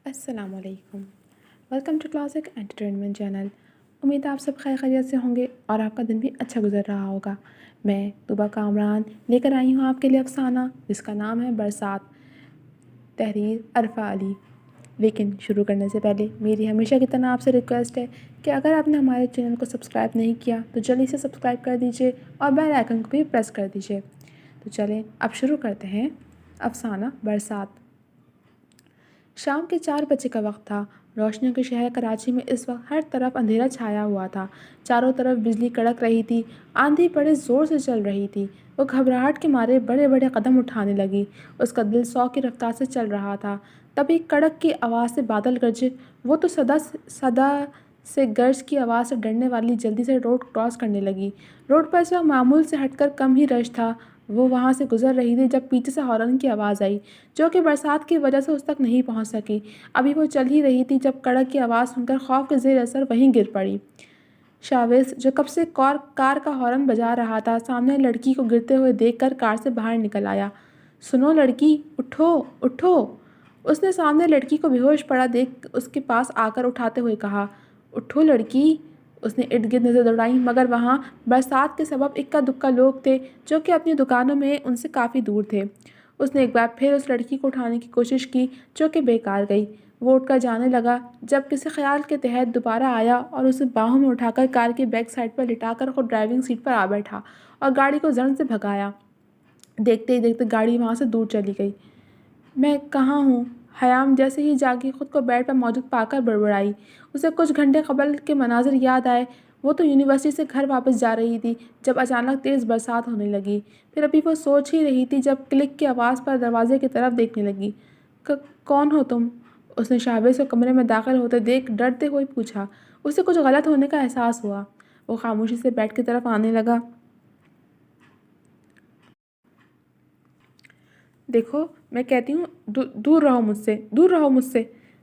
السلام علیکم، welcome to classic entertainment channel. امید ہے آپ سب خیر خیریت سے ہوں گے اور آپ کا دن بھی اچھا گزر رہا ہوگا۔ میں طوبیٰ کامران لے کر آئی ہوں آپ کے لیے افسانہ جس کا نام ہے برسات، تحریر عرفہ علی۔ لیکن شروع کرنے سے پہلے میری ہمیشہ کی طرح آپ سے ریکویسٹ ہے کہ اگر آپ نے ہمارے چینل کو سبسکرائب نہیں کیا تو جلدی سے سبسکرائب کر دیجیے اور بیل آئیکن کو بھی پریس کر دیجیے۔ تو چلیں اب شروع کرتے ہیں افسانہ برسات۔ شام کے 4 بجے کا وقت تھا۔ روشنیوں کے شہر کراچی میں اس وقت ہر طرف اندھیرا چھایا ہوا تھا۔ چاروں طرف بجلی کڑک رہی تھی، آندھی بڑے زور سے چل رہی تھی۔ وہ گھبراہٹ کے مارے بڑے بڑے قدم اٹھانے لگی۔ اس کا دل 100 کی رفتار سے چل رہا تھا۔ تبھی کڑک کی آواز سے بادل گرجے۔ وہ تو صدا سے گرج کی آواز سے ڈرنے والی جلدی سے روڈ کراس کرنے لگی۔ روڈ پر اس وقت معمول سے ہٹ کر کم ہی رش تھا۔ وہ وہاں سے گزر رہی تھی جب پیچھے سے ہارن کی آواز آئی، جو کہ برسات کی وجہ سے اس تک نہیں پہنچ سکی۔ ابھی وہ چل ہی رہی تھی جب کڑک کی آواز سن کر خوف کے زیر اثر وہیں گر پڑی۔ شاویز جو کب سے کار کا ہارن بجا رہا تھا، سامنے لڑکی کو گرتے ہوئے دیکھ کر کار سے باہر نکل آیا۔ سنو لڑکی، اٹھو اٹھو، اس نے سامنے لڑکی کو بے ہوش پڑا دیکھ اس کے پاس آ کر اٹھاتے ہوئے کہا۔ اٹھو لڑکی، اس نے ارد گرد نظر دوڑائی مگر وہاں برسات کے سبب اکا دکا لوگ تھے جو کہ اپنی دکانوں میں ان سے کافی دور تھے۔ اس نے ایک بار پھر اس لڑکی کو اٹھانے کی کوشش کی جو کہ بیکار گئی۔ وہ اٹھ کر جانے لگا جب کسی خیال کے تحت دوبارہ آیا اور اسے باہوں میں اٹھا کر کار کی بیک سائڈ پر لٹا کر خود ڈرائیونگ سیٹ پر آ بیٹھا اور گاڑی کو زن سے بھگایا۔ دیکھتے ہی دیکھتے گاڑی وہاں سے دور چلی گئی۔ میں کہاں ہوں؟ حیام جیسے ہی جاگی خود کو بیڈ پر موجود پا کر بڑبڑائی۔ اسے کچھ گھنٹے قبل کے مناظر یاد آئے۔ وہ تو یونیورسٹی سے گھر واپس جا رہی تھی جب اچانک تیز برسات ہونے لگی۔ پھر ابھی وہ سوچ ہی رہی تھی جب کلک کی آواز پر دروازے کی طرف دیکھنے لگی۔ کون ہو تم؟ اس نے شاہباز کو کمرے میں داخل ہوتے دیکھ ڈرتے ہوئے پوچھا۔ اسے کچھ غلط ہونے کا احساس ہوا۔ وہ خاموشی سے بیڈ کی طرف آنے لگا۔ دیکھو میں کہتی ہوں دور رہو مجھ سے، دور رہو مجھ سے۔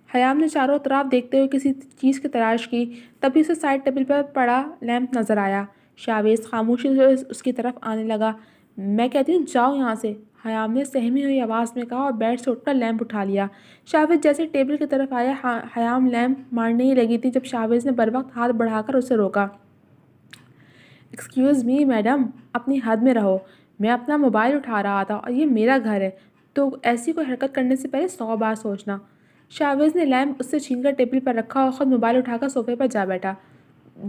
حیام نے چاروں طرف دیکھتے ہوئے کسی چیز کی تلاش کی۔ تبھی اسے سائڈ ٹیبل پر پڑا لیمپ نظر آیا۔ شاہباز خاموشی سے اس کی طرف آنے لگا۔ میں کہتی ہوں جاؤ یہاں سے، حیام نے سہمی ہوئی آواز میں کہا اور بیڈ سے اٹھ کر لیمپ اٹھا لیا۔ شاہباز جیسے ٹیبل کی طرف آیا، حیام لیمپ مارنے ہی لگی تھی جب شاہباز نے بروقت ہاتھ بڑھا کر اسے روکا۔ ایکسکیوز می میڈم، اپنی حد میں رہو۔ میں اپنا موبائل اٹھا رہا تھا اور یہ میرا گھر ہے، تو ایسی کوئی حرکت کرنے سے پہلے 100 بار سوچنا۔ شاہباز نے لیمپ اس سے چھین کر ٹیبل پر رکھا اور خود موبائل اٹھا کر صوفے پر جا بیٹھا۔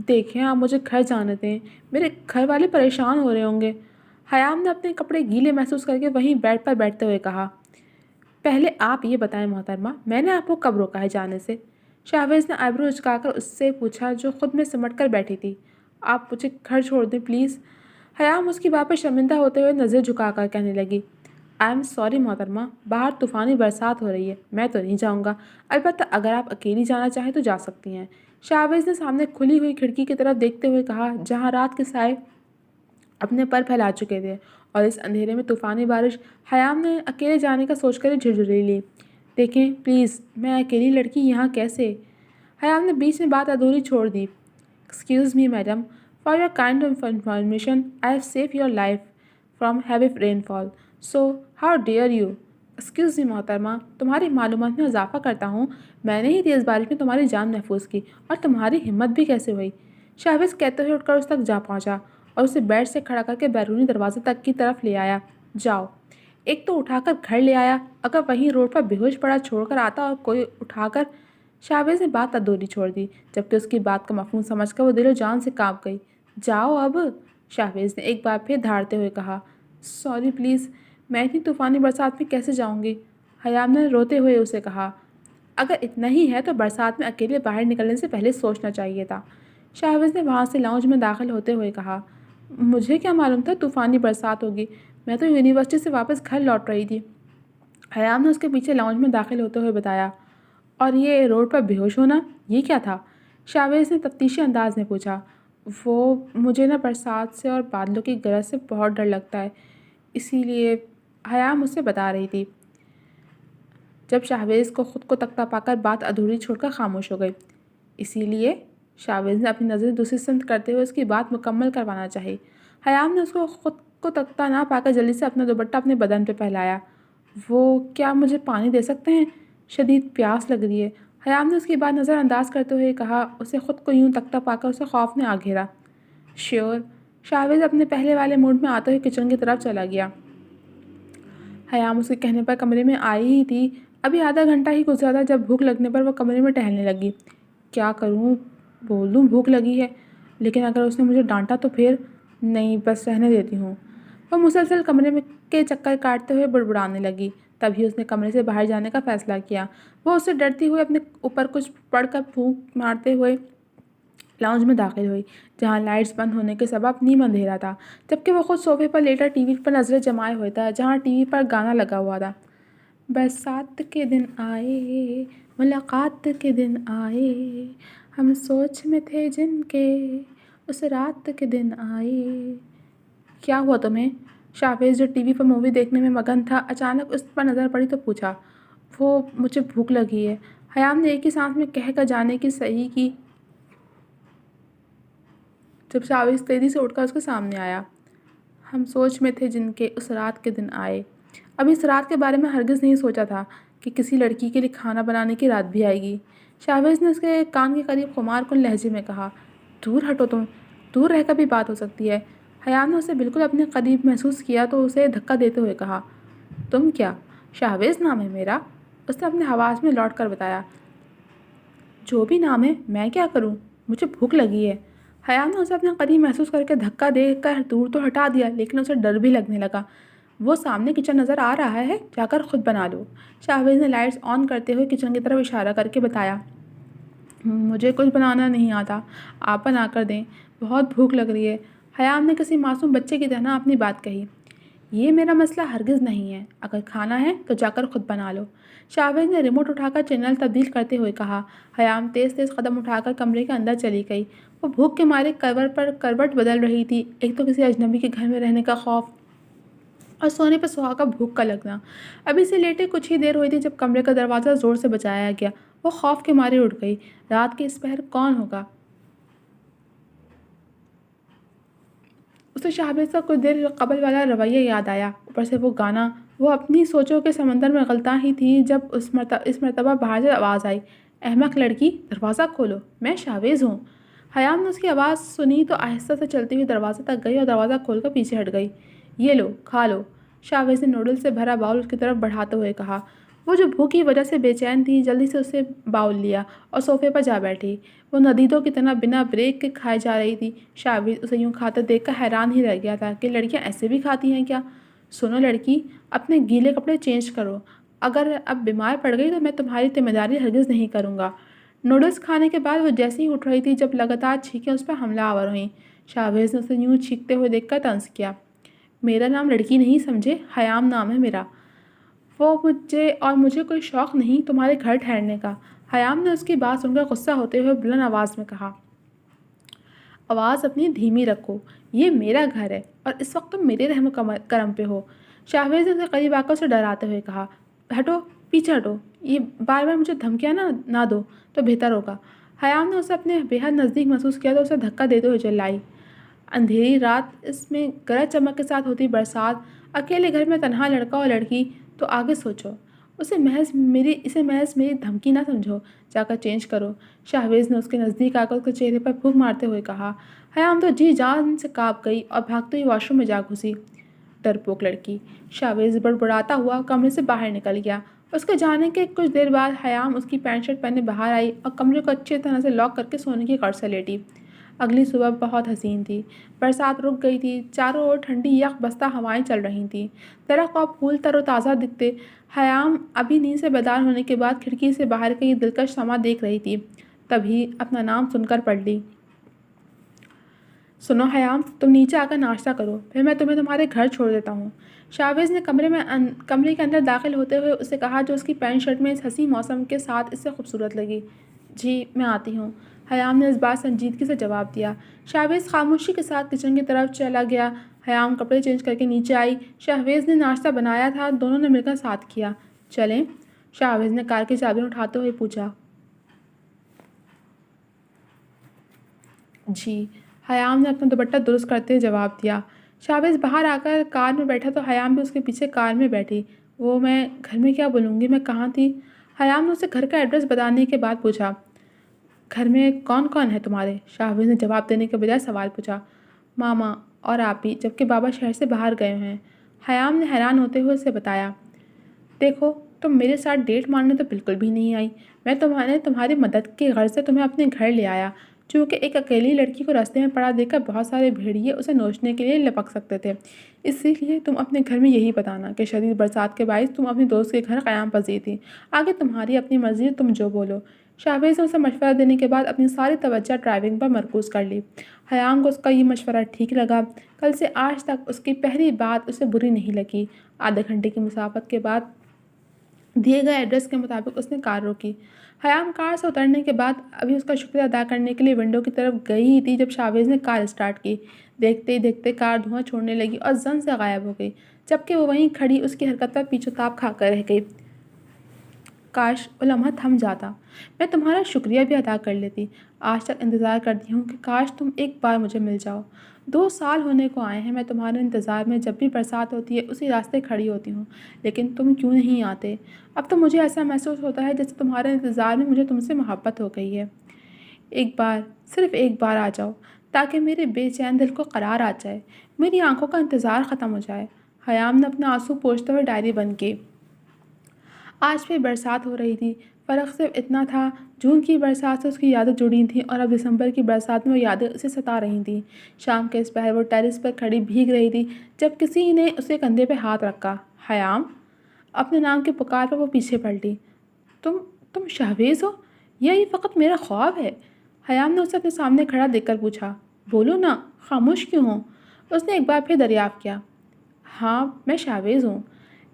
دیکھیں آپ مجھے گھر جانے دیں، میرے گھر والے پریشان ہو رہے ہوں گے، حیام نے اپنے کپڑے گیلے محسوس کر کے وہیں بیڈ پر بیٹھتے ہوئے کہا۔ پہلے آپ یہ بتائیں محترمہ، میں نے آپ کو کب روکا ہے جانے سے؟ شاہباز نے آئیبرو اچکا کر اس سے پوچھا جو خود میں سمٹ کر بیٹھی تھی۔ آپ مجھے گھر چھوڑ دیں پلیز، حیام اس کی بات پر شرمندہ ہوتے ہوئے نظر جھکا کر کہنے لگی۔ آئی ایم سوری محترمہ، باہر طوفانی برسات ہو رہی ہے، میں تو نہیں جاؤں گا، البتہ اگر آپ اکیلی جانا چاہیں تو جا سکتی ہیں۔ شاہباز نے سامنے کھلی ہوئی کھڑکی کی طرف دیکھتے ہوئے کہا جہاں رات کے سائے اپنے پر پھیلا چکے تھے اور اس اندھیرے میں طوفانی بارش۔ حیام نے اکیلے جانے کا سوچ کر ہی جھرجھری لی۔ دیکھیں پلیز، میں اکیلی لڑکی یہاں کیسے؟ حیام نے بیچ میں بات ادھوری چھوڑ دی۔ Excuse me madam, for your kind of information I have save your life from heavy rainfall, so how dare you. ایکسکیوز می محترمہ، تمہاری معلومات میں اضافہ کرتا ہوں، میں نے ہی تیز بارش میں تمہاری جان محفوظ کی، اور تمہاری ہمت بھی کیسے ہوئی؟ شاہباز کہتے ہوئے اٹھ کر اس تک جا پہنچا اور اسے بیڈ سے کھڑا کر کے بیرونی دروازے تک کی طرف لے آیا۔ جاؤ، ایک تو اٹھا کر گھر لے آیا، اگر وہیں روڈ پر بے ہوش پڑا چھوڑ کر آتا اور کوئی اٹھا کر۔ شاہباز نے بات ادھوری چھوڑ دی جبکہ اس کی بات کا مفہوم سمجھ کر وہ دل و جان سے کانپ گئی۔ جاؤ اب، شاہباز نے ایک بار پھر دھاڑتے ہوئے کہا۔ سوری پلیز، میں اتنی طوفانی برسات میں کیسے جاؤں گی؟ حیام نے روتے ہوئے اسے کہا۔ اگر اتنا ہی ہے تو برسات میں اکیلے باہر نکلنے سے پہلے سوچنا چاہیے تھا، شاہباز نے وہاں سے لاؤنج میں داخل ہوتے ہوئے کہا۔ مجھے کیا معلوم تھا طوفانی برسات ہوگی، میں تو یونیورسٹی سے واپس گھر لوٹ رہی تھی، حیام نے اس کے پیچھے لاؤنج میں داخل ہوتے ہوئے بتایا۔ اور یہ روڈ پر بے ہوش ہونا، یہ کیا تھا؟ شاہباز نے تفتیشی انداز میں پوچھا۔ وہ مجھے نہ برسات سے اور بادلوں کی گرج سے بہت ڈر لگتا ہے، اسی لیے، حیام اسے بتا رہی تھی جب شاہباز کو خود کو تکتا پا کر بات ادھوری چھوڑ کر خاموش ہو گئی۔ اسی لیے، شاہباز نے اپنی نظریں دوسری سمت کرتے ہوئے اس کی بات مکمل کروانا چاہی۔ حیام نے اس کو خود کو تکتا نہ پا کر جلدی سے اپنا دوپٹہ اپنے بدن پہ پھیلایا۔ وہ کیا مجھے پانی دے سکتے ہیں؟ شدید پیاس لگ رہی ہے۔ حیام نے اس کی بات نظر انداز کرتے ہوئے کہا۔ اسے خود کو یوں تکتا پا کر اسے خوف نے آ گھیرا۔ شیور شاہویز اپنے پہلے والے موڈ میں آتے ہوئے کچن کی طرف چلا گیا۔ حیام اس کے کہنے پر کمرے میں آئی ہی تھی، ابھی آدھا گھنٹہ ہی گزرا تھا جب بھوک لگنے پر وہ کمرے میں ٹہلنے لگی۔ کیا کروں، بول دوں بھوک لگی ہے، لیکن اگر اس نے مجھے ڈانٹا تو پھر نہیں، بس رہنے دیتی ہوں۔ وہ مسلسل کمرے میں کے چکر کاٹتے ہوئے بڑبڑانے لگی۔ تبھی اس نے کمرے سے باہر جانے کا فیصلہ کیا۔ وہ اس سے ڈرتی ہوئے اپنے اوپر کچھ پڑھ کر پھونک مارتے ہوئے لاؤنج میں داخل ہوئی، جہاں لائٹس بند ہونے کے سبب نیم اندھیرا تھا، جبکہ وہ خود صوفے پر لیٹر ٹی وی پر نظریں جمائے ہوئے تھا، جہاں ٹی وی پر گانا لگا ہوا تھا۔ برسات کے دن آئے، ملاقات کے دن آئے، ہم سوچ میں تھے جن کے، اس رات کے دن آئے۔ کیا ہوا تمہیں؟ شاہویز جو ٹی وی پر مووی دیکھنے میں مگن تھا، اچانک اس پر نظر پڑی تو پوچھا۔ وہ مجھے بھوک لگی ہے، حیام نے ایک ہی سانس میں کہہ کر جانے کی صحیح کی جب شاہویز تیزی سے اٹھ کر اس کے سامنے آیا۔ ہم سوچ میں تھے جن کے، اس رات کے دن آئے۔ ابھی اس رات کے بارے میں ہرگز نہیں سوچا تھا کہ کسی لڑکی کے لیے کھانا بنانے کی رات بھی آئے گی۔ شاہویز نے اس کے کان کے قریب خمار کن لہجے میں کہا۔ دور ہٹو تم، دور رہ کر بھی بات ہو سکتی ہے۔ حیام نے اسے بالکل اپنے قریب محسوس کیا تو اسے دھکا دیتے ہوئے کہا۔ تم کیا؟ شاہویز نام ہے میرا، اس نے اپنے حواس میں لوٹ کر بتایا۔ جو بھی نام ہے، میں کیا کروں؟ مجھے بھوک لگی ہے۔ حیام نے اسے اپنے قریب محسوس کر کے دھکا دے کر دور تو ہٹا دیا، لیکن اسے ڈر بھی لگنے لگا۔ وہ سامنے کچن نظر آ رہا ہے، جا کر خود بنا لو۔ شاہویز نے لائٹس آن کرتے ہوئے کچن کی طرف اشارہ کر کے بتایا۔ مجھے کچھ بنانا نہیں آتا، آپ بنا کر دیں، بہت بھوک لگ رہی ہے۔ حیام نے کسی معصوم بچے کی طرح اپنی بات کہی۔ یہ میرا مسئلہ ہرگز نہیں ہے، اگر کھانا ہے تو جا کر خود بنا لو۔ شاہویز نے ریموٹ اٹھا کر چینل تبدیل کرتے ہوئے کہا۔ حیام تیز تیز قدم اٹھا کر کمرے کے اندر چلی گئی۔ وہ بھوک کے مارے کروٹ پر کروٹ بدل رہی تھی، ایک تو کسی اجنبی کے گھر میں رہنے کا خوف اور سونے پہ سہاگا بھوک کا لگنا۔ ابھی سے لیٹے کچھ ہی دیر ہوئی تھی جب کمرے کا دروازہ زور سے بجایا گیا۔ وہ خوف کے مارے اٹھ گئی۔ رات کے اس پہر کون ہوگا؟ اسے شاہویز کا کچھ دیر قبل والا رویہ یاد آیا، اوپر سے وہ گانا۔ وہ اپنی سوچوں کے سمندر میں غلطاں ہی تھی جب اس مرتبہ باہر سے آواز آئی۔ احمق لڑکی، دروازہ کھولو، میں شاہویز ہوں۔ حیام نے اس کی آواز سنی تو آہستہ سے چلتی ہوئی دروازے تک گئی اور دروازہ کھول کر پیچھے ہٹ گئی۔ یہ لو، کھا لو، شاہویز نے نوڈل سے بھرا باؤل اس کی طرف بڑھاتے ہوئے کہا۔ وہ جو بھوک کی وجہ سے بے چین تھی، جلدی سے اسے باؤل لیا اور صوفے پر جا بیٹھی۔ وہ ندیدوں کی طرح بنا بریک کے کھائے جا رہی تھی۔ شاہویز اسے یوں کھاتے دیکھ کر حیران ہی رہ گیا تھا کہ لڑکیاں ایسے بھی کھاتی ہیں کیا؟ سنو لڑکی، اپنے گیلے کپڑے چینج کرو، اگر اب بیمار پڑ گئی تو میں تمہاری ذمہ داری ہرگز نہیں کروں گا۔ نوڈلز کھانے کے بعد وہ جیسے ہی اٹھ رہی تھی جب لگاتار چھینکیں اس پر حملہ آور ہوئیں۔ شاہویز نے اسے یوں چھینکتے ہوئے دیکھ کر طنز کیا۔ میرا نام لڑکی نہیں سمجھے، حیام نام ہے میرا۔ مجھے کوئی شوق نہیں تمہارے گھر ٹھہرنے کا۔ حیام نے اس کی بات سن کر غصہ ہوتے ہوئے بلند آواز میں کہا۔ آواز اپنی دھیمی رکھو، یہ میرا گھر ہے اور اس وقت تم میرے رحم و کرم پہ ہو۔ شاہویز نے اسے قریب آ کر اسے ڈراتے ہوئے کہا۔ ہٹو، پیچھے ہٹو، یہ بار بار مجھے دھمکیاں نہ دو تو بہتر ہوگا۔ حیام نے اسے اپنے بے حد نزدیک محسوس کیا تو اسے دھکا دیتے ہوئے چلائی۔ اندھیری رات، اس میں گرج چمک کے ساتھ ہوتی برسات، اکیلے گھر میں تنہا لڑکا اور لڑکی، تو آگے سوچو۔ اسے محض میری دھمکی نہ سمجھو، جا کر چینج کرو۔ شاہویز نے اس کے نزدیک آ کر اس کے چہرے پر پھونک مارتے ہوئے کہا۔ حیام تو جی جان سے کانپ گئی اور بھاگتے ہوئی واش روم میں جا گھسی۔ ڈرپوک لڑکی، شاہویز بڑبڑاتا ہوا کمرے سے باہر نکل گیا۔ اس کے جانے کے کچھ دیر بعد حیام اس کی پینٹ شرٹ پہنے باہر آئی اور کمرے کو اچھی طرح سے لاک کر کے سونے کی کڑ سے لیٹی۔ اگلی صبح بہت حسین تھی۔ برسات رک گئی تھی، چاروں اور ٹھنڈی یک بستہ ہوائیں چل رہی تھیں، درخت اور پھول تر و تازہ دکھتے۔ حیام ابھی نیند سے بیدار ہونے کے بعد کھڑکی سے باہر کا یہ دلکش سما دیکھ رہی تھی، تبھی اپنا نام سن کر پڑھ لی۔ سنو حیام، تم نیچے آ کر ناشتہ کرو، پھر میں تمہیں تمہارے گھر چھوڑ دیتا ہوں۔ شاہویز نے کمرے کے اندر داخل ہوتے ہوئے اسے کہا، جو اس کی پینٹ شرٹ میں اس حسین موسم کے ساتھ اس سے خوبصورت لگی۔ جی میں آتی ہوں، حیام نے اس بات سنجیدگی سے جواب دیا۔ شاہویز خاموشی کے ساتھ کچن کی طرف چلا گیا۔ حیام کپڑے چینج کر کے نیچے آئی۔ شاہویز نے ناشتہ بنایا تھا، دونوں نے مل کر ساتھ کیا۔ چلیں؟ شاہویز نے کار کی چابیاں اٹھاتے ہوئے پوچھا۔ جی، حیام نے اپنا دوپٹہ درست کرتے ہوئے جواب دیا۔ شاہویز باہر آ کر کار میں بیٹھا تو حیام بھی اس کے پیچھے کار میں بیٹھی۔ میں گھر میں کیا بولوں گی، میں کہاں تھی؟ حیام نے اسے گھر کا ایڈریس بتانے کے بعد پوچھا، گھر میں کون کون ہے تمہارے؟ شاہویز نے جواب دینے کے بجائے سوال پوچھا۔ ماما اور آپ ہی، جبکہ بابا شہر سے باہر گئے ہیں۔ حیام نے حیران ہوتے ہوئے اسے بتایا۔ دیکھو، تم میرے ساتھ ڈیٹ مارنے تو بالکل بھی نہیں آئی۔ میں تمہاری مدد کی غرض سے تمہیں اپنے گھر لے آیا، چونکہ ایک اکیلی لڑکی کو راستے میں پڑا دیکھ کر بہت سارے بھیڑیے اسے نوچنے کے لیے لپک سکتے تھے۔ اسی لیے تم اپنے گھر میں یہی بتانا کہ شدید برسات کے باعث تم اپنے دوست کے گھر قیام پذیر تھی۔ آگے تمہاری اپنی مرضی، تم جو بولو۔ شاہویز نے اسے مشورہ دینے کے بعد اپنی ساری توجہ ڈرائیونگ پر مرکوز کر لی۔ حیام کو اس کا یہ مشورہ ٹھیک لگا۔ کل سے آج تک اس کی پہلی بات اسے بری نہیں لگی۔ آدھے گھنٹے کی مسافت کے بعد دیے گئے ایڈریس کے مطابق اس نے کار روکی۔ حیام کار سے اترنے کے بعد ابھی اس کا شکریہ ادا کرنے کے لیے ونڈو کی طرف گئی ہی تھی جب شاہویز نے کار اسٹارٹ کی۔ دیکھتے ہی دیکھتے کار دھواں چھوڑنے لگی اور زن سے غائب ہو گئی، جبکہ وہ وہیں کھڑی اس کی حرکت پر پیچھو تاب کھا کر رہ گئی۔ کاش وہ لمحہ تھم جاتا، میں تمہارا شکریہ بھی ادا کر لیتی۔ آج تک انتظار کرتی ہوں کہ کاش تم ایک بار مجھے مل جاؤ۔ 2 سال ہونے کو آئے ہیں میں تمہارے انتظار میں جب بھی برسات ہوتی ہے اسی راستے کھڑی ہوتی ہوں، لیکن تم کیوں نہیں آتے؟ اب تو مجھے ایسا محسوس ہوتا ہے جیسے تمہارے انتظار میں مجھے تم سے محبت ہو گئی ہے۔ ایک بار، صرف ایک بار آ جاؤ تاکہ میرے بے چین دل کو قرار آ جائے، میری آنکھوں کا انتظار ختم ہو جائے۔ حیام نے اپنا آنسو پوچھتے ہوئے ڈائری بند کی۔ آج بھی برسات ہو رہی تھی، فرق صرف اتنا تھا جون کی برسات سے اس کی یادیں جڑی تھیں اور اب دسمبر کی برسات میں وہ یادیں اسے ستا رہی تھیں۔ شام کے اس پہر وہ ٹیرس پر کھڑی بھیگ رہی تھی جب کسی نے اسے کندھے پہ ہاتھ رکھا۔ حیام! اپنے نام کی پکار پر وہ پیچھے پلٹی۔ تم شاہویز ہو یا یہ فقط میرا خواب ہے؟ حیام نے اسے اپنے سامنے کھڑا دیکھ کر پوچھا۔ بولو نا، خاموش کیوں ہو؟ اس نے ایک بار پھر دریافت کیا۔ ہاں، میں شاہویز ہوں،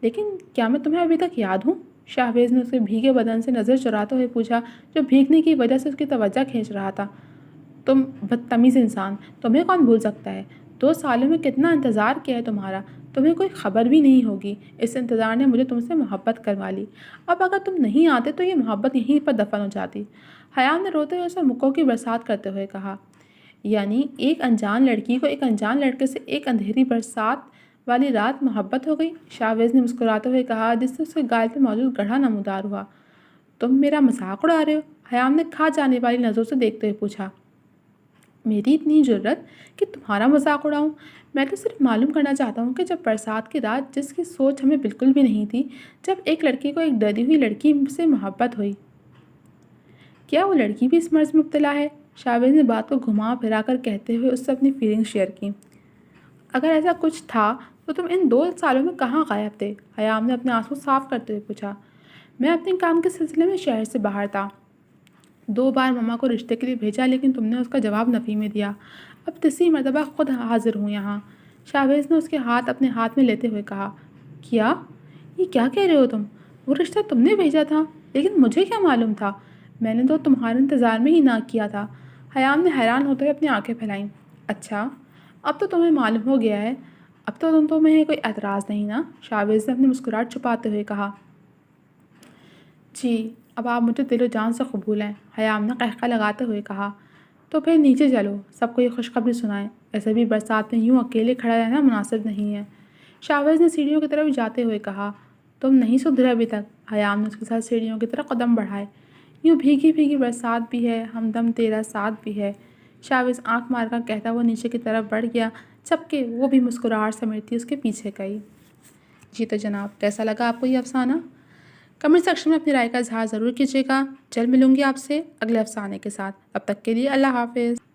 لیکن کیا میں تمہیں ابھی تک یاد ہوں؟ شاہویز نے اس کے بھیگے بدن سے نظر چراتے ہوئے پوچھا، جو بھیگنے کی وجہ سے اس کی توجہ کھینچ رہا تھا۔ تم بدتمیز انسان، تمہیں کون بھول سکتا ہے؟ 2 سالوں میں کتنا انتظار کیا ہے تمہارا، تمہیں کوئی خبر بھی نہیں ہوگی۔ اس انتظار نے مجھے تم سے محبت کروا لی۔ اب اگر تم نہیں آتے تو یہ محبت یہیں پر دفن ہو جاتی۔ حیام نے روتے ہوئے اسے مکوں کی برسات کرتے ہوئے کہا۔ یعنی ایک انجان لڑکی کو ایک انجان لڑکے سے ایک اندھیری برسات والی رات محبت ہو گئی؟ شاہویز نے مسکراتے ہوئے کہا، جس سے اس کے گال پہ موجود گڑھا نمودار ہوا۔ تم میرا مذاق اڑا رہے ہو؟ حیام نے کھا جانے والی نظروں سے دیکھتے ہوئے پوچھا۔ میری اتنی جرت کہ تمہارا مذاق اڑاؤں؟ میں تو صرف معلوم کرنا چاہتا ہوں کہ جب برسات کی رات، جس کی سوچ ہمیں بالکل بھی نہیں تھی، جب ایک لڑکی کو ایک ڈری ہوئی لڑکی سے محبت ہوئی، کیا وہ لڑکی بھی اس مرض میں مبتلا ہے؟ شاہویز نے بات کو گھما پھرا کر کہتے ہوئے اس سے اپنی فیلنگ شیئر کی۔ اگر ایسا کچھ تھا تو تم ان 2 سالوں میں کہاں غائب تھے؟ حیام نے اپنے آنسو صاف کرتے ہوئے پوچھا۔ میں اپنے کام کے سلسلے میں شہر سے باہر تھا۔ 2 بار ماما کو رشتے کے لیے بھیجا لیکن تم نے اس کا جواب نفی میں دیا۔ اب 3 مرتبہ خود حاضر ہوں یہاں۔ شاہویز نے اس کے ہاتھ اپنے ہاتھ میں لیتے ہوئے کہا۔ کیا؟ یہ کیا کہہ رہے ہو تم؟ وہ رشتہ تم نے بھیجا تھا، لیکن مجھے کیا معلوم تھا؟ میں نے تو تمہارے انتظار میں ہی نہ کیا تھا۔ حیام نے حیران ہوتے ہوئے اپنی آنکھیں پھیلائیں۔ اچھا، اب تو تمہیں معلوم ہو گیا ہے، اب تو تمہیں کوئی اعتراض نہیں نا؟ شاہویز نے اپنی مسکراہٹ چھپاتے ہوئے کہا۔ جی، اب آپ مجھے دل و جان سے قبول ہیں، حیام نے قہقہ لگاتے ہوئے کہا۔ تو پھر نیچے چلو، سب کو یہ خوشخبری سنائیں، ایسے بھی برسات میں یوں اکیلے کھڑا رہنا مناسب نہیں ہے۔ شاہویز نے سیڑھیوں کی طرف جاتے ہوئے کہا۔ تم نہیں سدھرے ابھی تک؟ حیام نے اس کے ساتھ سیڑھیوں کی طرف قدم بڑھائے۔ یوں بھیگی بھیگی برسات بھی ہے، ہمدم تیرا ساتھ بھی ہے، شاہویز آنکھ مار کر کہتا وہ نیچے کی طرف بڑھ گیا، جبکہ وہ بھی مسکراہٹ سمیٹتی اس کے پیچھے گئی۔ جی تو جناب، کیسا لگا آپ کو یہ افسانہ؟ کمنٹ سیکشن میں اپنی رائے کا اظہار ضرور کیجیے گا۔ جلد ملوں گی آپ سے اگلے افسانے کے ساتھ، اب تک کے لیے اللہ حافظ۔